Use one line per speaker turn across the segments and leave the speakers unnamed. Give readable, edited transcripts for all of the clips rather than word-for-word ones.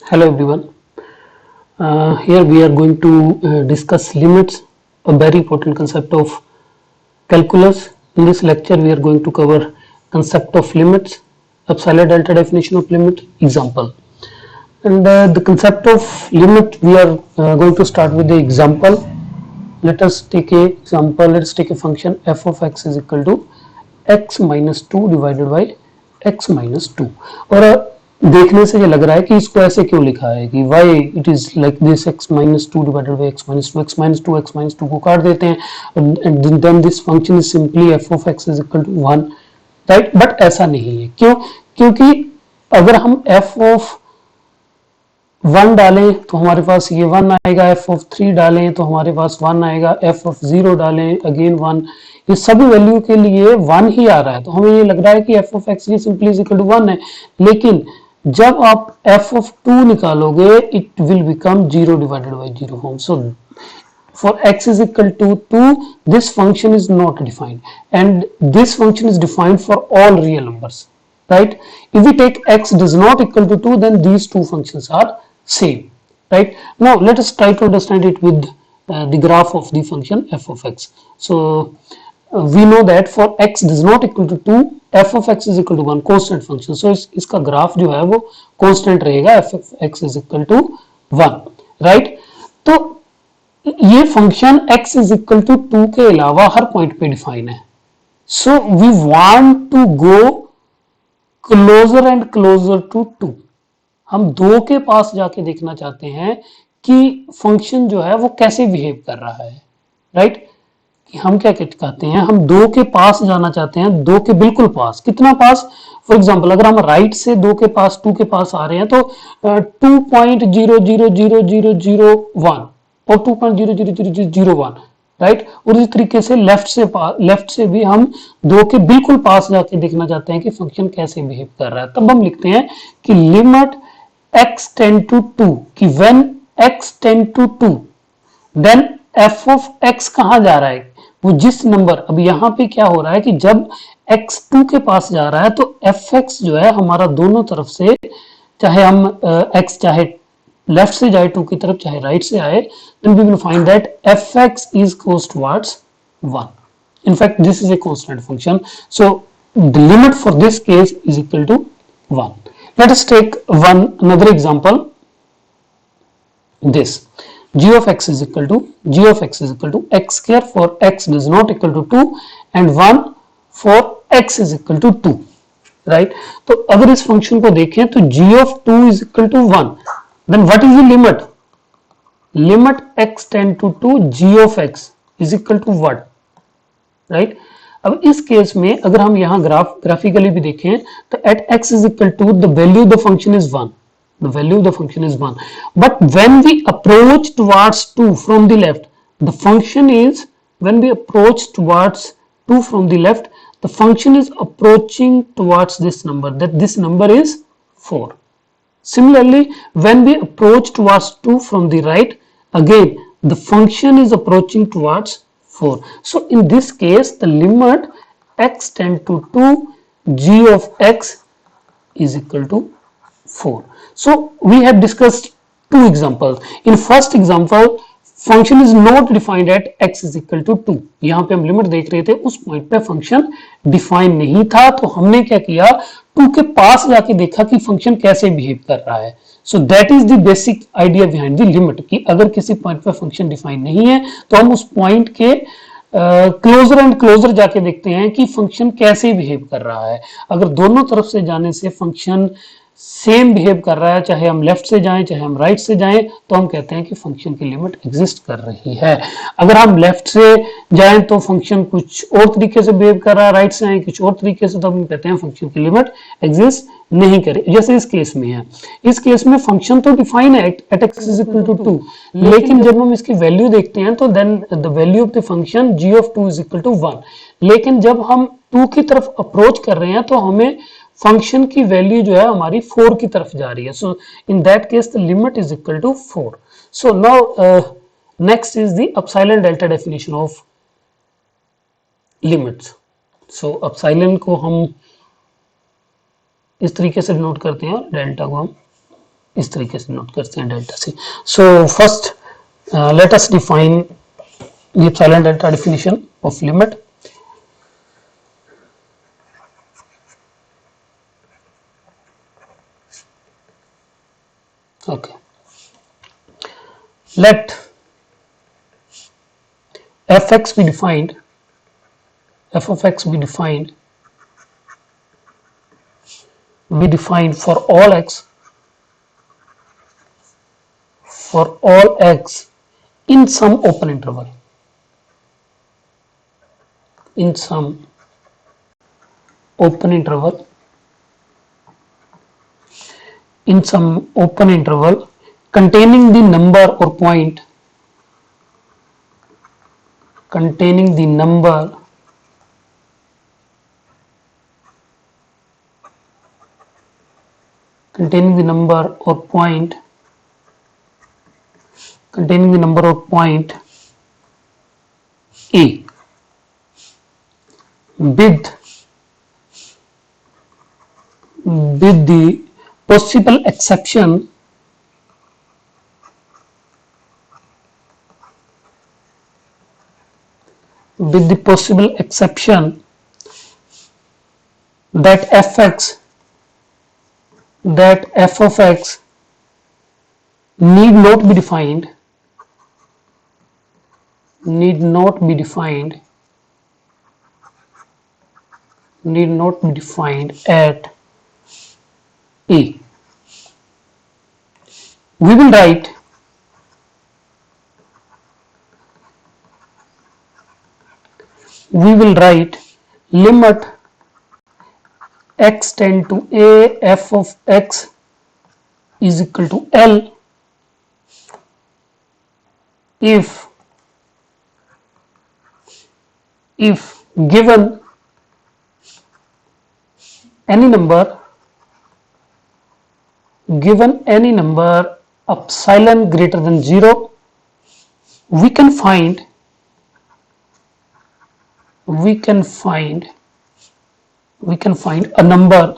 Hello everyone. Here we are going to discuss limits, a very important concept of calculus. In this lecture, we are going to cover concept of limits, epsilon delta definition of limit, example. And the concept of limit, we are going to start with the example. Let us take a example. Let's take a function f of x is equal to x minus 2 divided by x minus 2 और देखने से ये लग रहा है कि इसको ऐसे क्यों लिखा है कि y it is like this x minus 2 divided by x minus 2 x minus 2 को काट देते हैं and then this function is simply f of x is equal to 1 right but ऐसा नहीं है क्यों क्योंकि अगर हम f of 1 डालें तो हमारे पास ये 1 आएगा f of 3 डालें तो हमारे पास 1 आएगा f of 0 डालें अगेन 1 ये सभी वैल्यू के लिए 1 ही आ रहा है तो हमें ये लग रहा है कि f of x ये सिंपली इज इक्वल टू 1 है लेकिन जब आप f of 2 निकालोगे it will become 0 divided by 0 form so for x is equal to 2 this function is not defined and this function is defined for all real numbers right if we take x does not equal to 2 then these two functions are same right now let us try to understand it with the graph of the function f of x so we know that for x does not equal to 2 f of x is equal to 1 constant function so इसका graph जो है वो constant रहेगा f of x is equal to 1 right तो ये function x is equal to 2 के अलावा हर पॉइंट पे डिफाइन है so we want to go closer and closer to 2 हम 2 के पास जाके देखना चाहते हैं कि फंक्शन जो है वो कैसे बिहेव कर रहा है राइट कि हम क्या कहते हैं हम 2 के पास जाना चाहते हैं 2 के बिल्कुल पास कितना पास फॉर एग्जांपल अगर हम राइट से 2 के पास 2 के पास आ रहे हैं तो 2.0000001 और 2.00001 राइट और इस तरीके से लेफ्ट से भी हम 2 के बिल्कुल पास जाके देखना चाहते हैं कि फंक्शन कैसे बिहेव कर रहा है तब हम लिखते हैं कि लिमिट x टेंड टू 2 कि when x tend to 2 then f of x कहां जा रहा है वो जिस नंबर अब यहां पे क्या हो रहा है कि जब x 2 के पास जा रहा है तो fx जो है हमारा दोनों तरफ से चाहे हम x चाहे लेफ्ट से जाए 2 की तरफ चाहे राइट से आए then we will find that fx is goes towards 1 in fact this is a constant function so the limit for this case is equal to 1 let us take another example this g of x is equal to x square for x does not equal to 2 and 1 for x is equal to 2 right तो अगर इस function को देखें तो g of 2 is equal to 1 then what is the limit x tend to 2 g of x is equal to what right अब इस case में अगर हम यहां ग्राफिकली भी देखें तो at x is equal to the value of the function is 1 but when we approach towards 2 from the left the function is when we approach towards 2 from the left the function is approaching towards this number that this number is 4 Similarly, when we approach towards 2 from the right, again the function is approaching towards 4. So in this case, the limit x tend to 2 g of x is equal to 4. So we have discussed two examples. In first example, function is not defined at x is equal to 2 यहां पे हम limit देख रहे थे उस point पे function define नहीं था तो हमने क्या किया 2 के पास जाके देखा कि फंक्शन कैसे बिहेव कर रहा है so that is the basic idea behind the limit कि अगर किसी पॉइंट पे फंक्शन डिफाइन नहीं है तो हम उस पॉइंट के क्लोजर एंड क्लोजर जाके देखते हैं कि फंक्शन कैसे बिहेव कर रहा है अगर दोनों तरफ से जाने से फंक्शन सेम बिहेव कर रहा है चाहे हम लेफ्ट से जाएं चाहे हम राइट से जाएं तो हम कहते हैं कि फंक्शन की लिमिट एग्जिस्ट कर रही है अगर हम लेफ्ट से जाएं तो फंक्शन कुछ और तरीके से बिहेव कर रहा है राइट से आए कुछ और तरीके से तो हम कहते हैं फंक्शन की लिमिट एग्जिस्ट नहीं करे जैसे इस केस में है इस केस में फंक्शन तो डिफाइन है at x is equal to 2 लेकिन जब हम इसकी वैल्यू देखते हैं तो then the value of the function g of 2 is equal to 1 लेकिन जब हम 2 की तरफ अप्रोच कर रहे हैं तो हमें फंक्शन की वैल्यू जो है हमारी 4 की तरफ जा रही है so in that case the limit is equal to 4 so now next is the epsilon delta definition of limits so epsilon को हम इस तरीके से डिनोट करते हैं और डेल्टा को हम इस तरीके से नोट करते हैं डेल्टा से। So first let us define ये epsilon delta definition of limit. Okay, let fx be defined, f of x be defined for all x, in some open interval, in some open interval, in some open interval containing the number or point, containing the number containing the number or point containing the number or point a with the possible exception that f of x need not be defined at a. We will write limit x tend to a f of x is equal to L if given any number epsilon greater than 0, we can find a number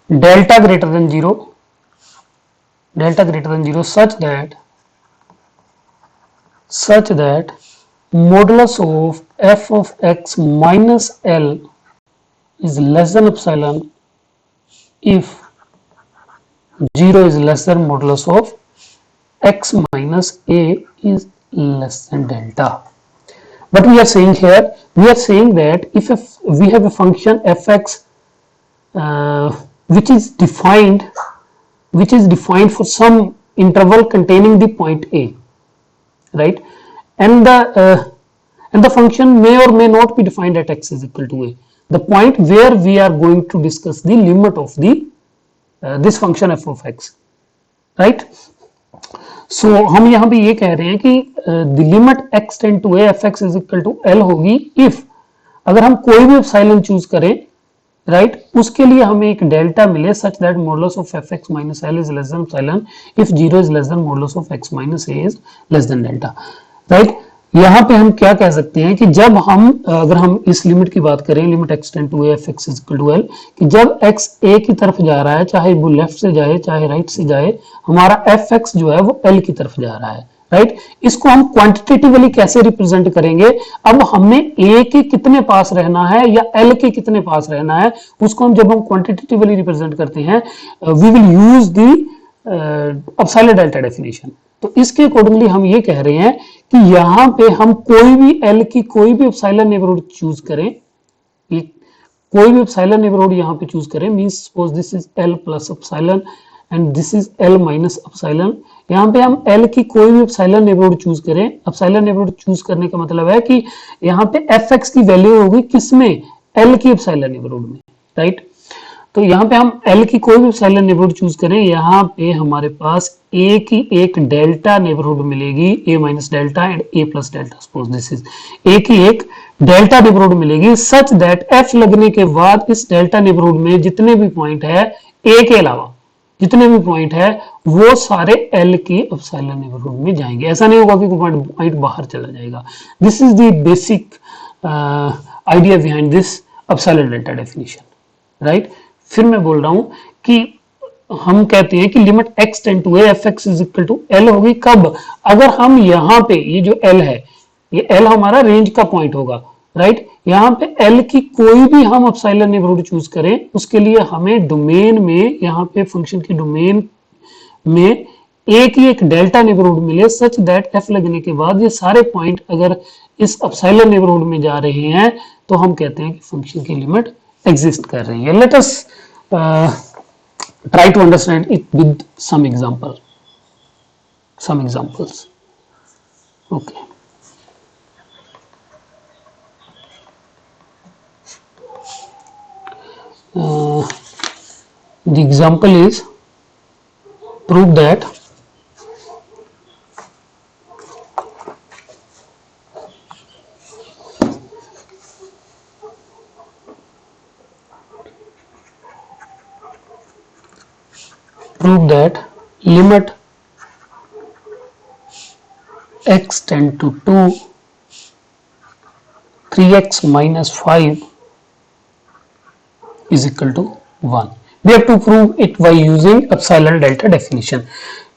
delta greater than 0 such that modulus of f of x minus L is less than epsilon if 0 is less than modulus of x minus a is less than delta. What we are saying here, we are saying that if we have a function fx which is defined for some interval containing the point a, right, and the function may or may not be defined at x is equal to a, the point where we are going to discuss the limit of the this function f of x, right. So हम यहाँ पे ये कह रहे हैं कि the limit x tend to a f x is equal to L होगी if अगर हम कोई भी एप्सिलॉन चूज करें, राइट, उसके लिए हमें एक डेल्टा मिले such that modulus of F x minus L is less than epsilon if 0 is less than modulus of x minus A is less than delta, right. यहाँ पे हम क्या कह सकते हैं कि जब हम अगर हम इस लिमिट की बात करें, limit x tend to a f x is equal to l, कि जब एक्स ए की तरफ जा रहा है, चाहे वो लेफ्ट से जाए चाहे राइट से जाए, हमारा एफ एक्स जो है वो एल की तरफ जा रहा है, राइट। इसको हम क्वांटिटेटिवली कैसे रिप्रेजेंट करेंगे, अब हमें ए के कितने पास रहना है या एल के कितने पास रहना है, उसको हम जब हम क्वांटिटेटिवली रिप्रेजेंट करते हैं, we will use the epsilon delta definition. तो इसके अकॉर्डिंगली हम ये कह रहे हैं कि यहाँ पे हम कोई भी एल की कोई भी एप्सिलॉन नेबरहुड चूज करें, कोई भी एप्सिलॉन नेबरहुड यहाँ पे चूज करें, means suppose this is L plus epsilon and this is L minus epsilon, यहाँ पे हम एल की कोई भी एप्सिलॉन नेबरहुड चूज करें। एप्सिलॉन नेबरहुड चूज करने का मतलब है कि यहाँ पे एफ एक्स की वैल्यू होगी किसमें, एल की एप्सिलॉन नेबरहुड में, राइट। तो यहाँ पे हम एल की कोई भी एप्सिलॉन नेबरहुड चूज करें, यहाँ पे हमारे पास ए की एक डेल्टा नेबरहुड मिलेगी, a minus delta and a plus delta, suppose this is a की एक डेल्टा नेबरहुड मिलेगी सच दैट एफ लगने के बाद इस डेल्टा नेबरहुड में जितने भी पॉइंट है ए के अलावा, जितने भी पॉइंट है वो सारे एल के एप्सिलॉन नेबरहुड में जाएंगे। ऐसा नहीं होगा कि कोई पॉइंट बाहर चला जाएगा। This is the basic idea behind this epsilon delta definition, right. फिर मैं बोल रहा हूं कि हम कहते हैं कि limit x tend to f x is equal to l होगी कब, अगर हम यहाँ पे ये जो एल है, ये एल हमारा रेंज का पॉइंट होगा, राइट। यहाँ पे एल की कोई भी हम एप्सिलॉन नेबरहुड चूज करें, उसके लिए हमें डोमेन में, यहाँ पे फंक्शन की डोमेन में एक ही एक डेल्टा नेबरहुड मिले सच दैट एफ लगने के बाद ये सारे पॉइंट अगर इस एप्सिलॉन नेबरहुड में जा रहे हैं तो हम कहते हैं कि फंक्शन की लिमिट एग्जिस्ट कर रही है। Let us try to understand it with some examples. Okay. The example is prove that limit x tend to 2, 3x minus 5 is equal to 1. We have to prove it by using epsilon delta definition.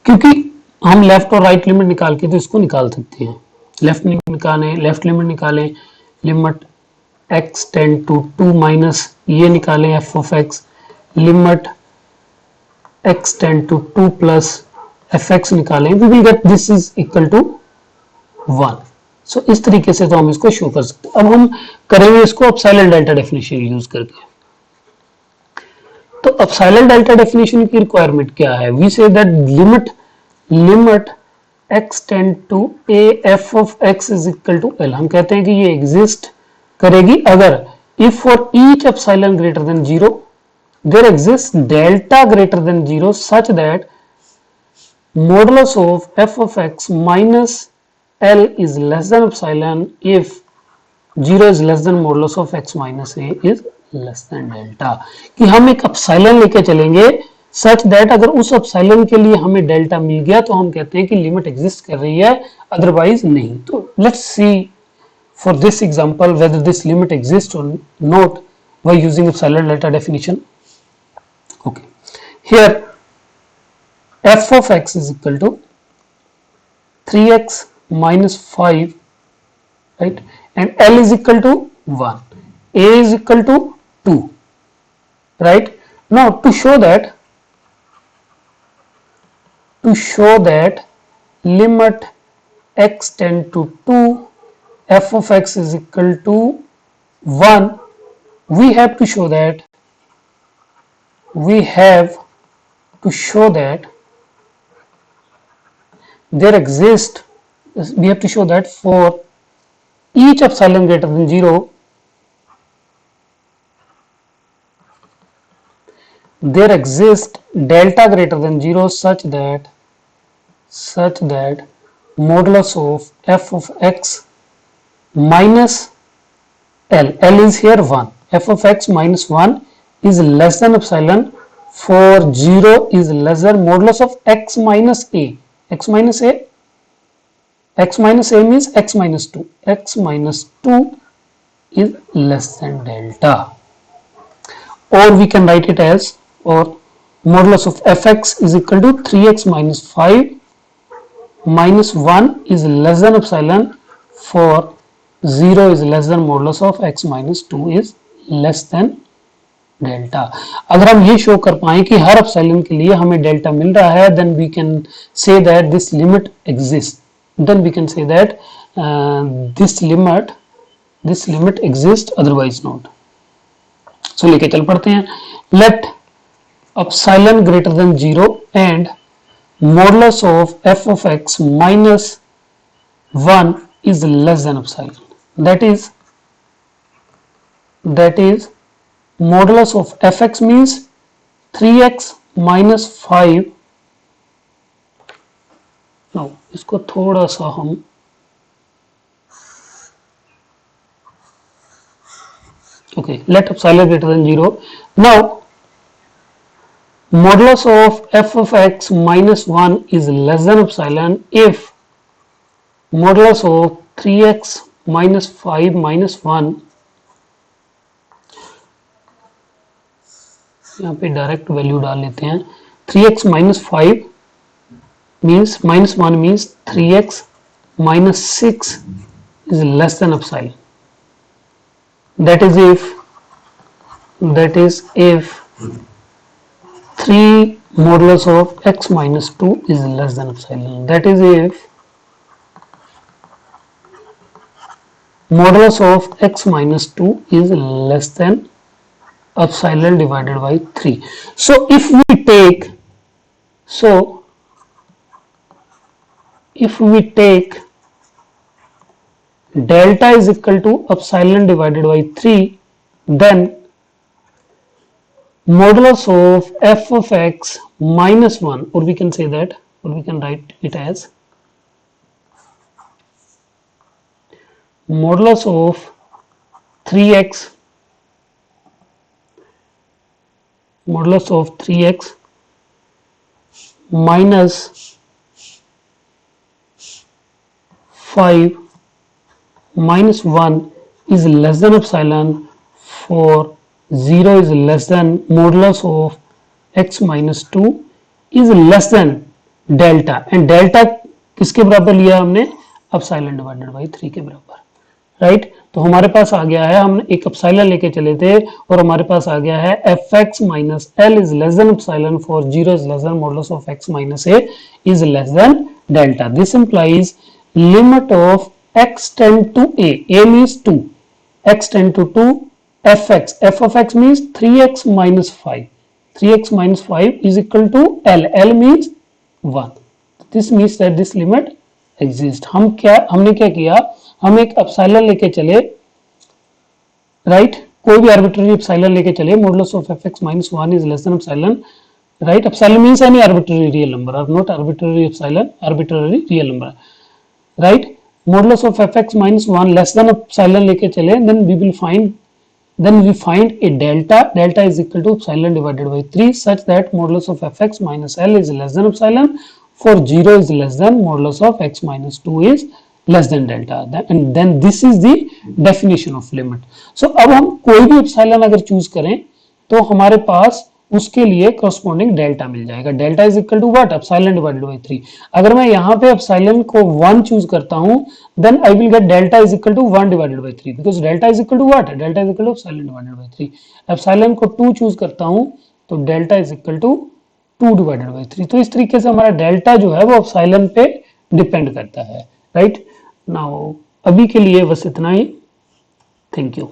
क्योंकि हम left और right limit निकाल के तो इसको निकाल सकते हैं। लेफ्ट लिमिट निकालें, limit x tend to 2 minus ये निकालें f of x, limit x tend to 2 plus fx निकालें, we will get this is equal to 1. सो इस तरीके से तो हम इसको शो कर सकते हैं। अब हम करेंगे इसको एप्सिलॉन डेल्टा डेफिनेशन यूज करके। तो एप्सिलॉन डेल्टा डेफिनेशन की रिक्वायरमेंट क्या है? We say that limit x tend to a f of x is equal to l, हम कहते हैं कि ये एग्जिस्ट करेगी अगर if for each epsilon greater than 0 there exist delta greater than 0 such that modulus of f of x minus l is less than epsilon if 0 is less than modulus of x minus a is less than delta। कि हम एक epsilon लेके चलेंगे such that अगर उस epsilon के लिए हमें डेल्टा मिल गया तो हम कहते हैं कि लिमिट एग्जिस्ट कर रही है, अदरवाइज नहीं। तो let's see for this example whether this limit exists or not by using epsilon delta definition. Okay, here f of x is equal to 3x minus 5, right, and L is equal to 1, A is equal to 2, right. Now to show that limit x tend to 2 f of x is equal to 1, we have to show that there exist, we have to show that for each epsilon greater than 0 there exists delta greater than 0 such that modulus of f of x minus L is here 1, f of x minus 1 is less than epsilon for 0 is less than modulus of x minus a, x minus a means x minus 2, x minus 2 is less than delta, or we can write it as, or modulus of fx is equal to 3x minus 5 minus 1 is less than epsilon for 0 is less than modulus of x minus 2 is less than delta. अगर हम ये show कर पाए कि हर epsilon के लिए हमें delta मिल रहा है, then we can say that this limit exist, then we can say that this limit exist, otherwise not. So लेके चल पड़ते हैं। Let epsilon greater than 0 and modulus of f of x minus 1 is less than epsilon, that is modulus of fx means 3x minus 5। now इसको थोड़ा सा हम okay, let epsilon greater than 0, now modulus of f of x minus 1 is less than epsilon if modulus of 3x minus 5 minus 1, यहाँ पे direct value डाल लेते हैं, 3x minus 5 means minus 1 means 3x minus 6 is less than epsilon. That is if 3 modulus of x minus 2 is less than epsilon. That is if modulus of x minus 2 is less than epsilon divided by 3. So if we take delta is equal to epsilon divided by 3, then modulus of f of x minus 1, or we can say that, or we can write it as modulus of 3x minus 5 minus 1 is less than epsilon for 0 is less than modulus of x minus 2 is less than delta, and delta किसके बराबर लिया हमने, epsilon divided by 3 के बराबर, right. तो हमारे पास आ गया है, हमने एक epsilon लेके चले थे और हमारे पास आ गया है fx minus l is less than epsilon for 0 is less than modulus of x minus a is less than delta. This implies limit of x tend to a means 2, x tend to 2, fx, f of x means 3x minus 5, 3x minus 5 is equal to l means 1. This means that this limit exists. हमने क्या किया, हम एक epsilon लेके चले, right, कोई भी arbitrary epsilon लेके चले, modulus of fx minus 1 is less than epsilon, right? Epsilon means any arbitrary real number or not arbitrary epsilon, arbitrary real number, right? Modulus of fx minus 1 less than epsilon लेके चले, then we find a delta is equal to epsilon divided by 3 such that modulus of fx minus l is less than epsilon for 0 is less than modulus of x minus 2 is less than delta, and then this is the definition of limit. So अब हम कोई भी epsilon अगर choose करें तो हमारे पास उसके लिए corresponding delta मिल जाएगा. delta is equal to what, epsilon divided by 3. अगर मैं यहाँ पे epsilon को 1 चूज करता हूँ then I will get delta is equal to 1 divided by 3 because delta is equal to what, delta is equal to epsilon divided by 3. epsilon को 2 choose करता हूँ तो delta is equal to 2 divided by 3. तो इस तरीके से हमारा delta जो है वो epsilon पे डिपेंड करता है, राइट. नाउ अभी के लिए बस इतना ही. Thank you.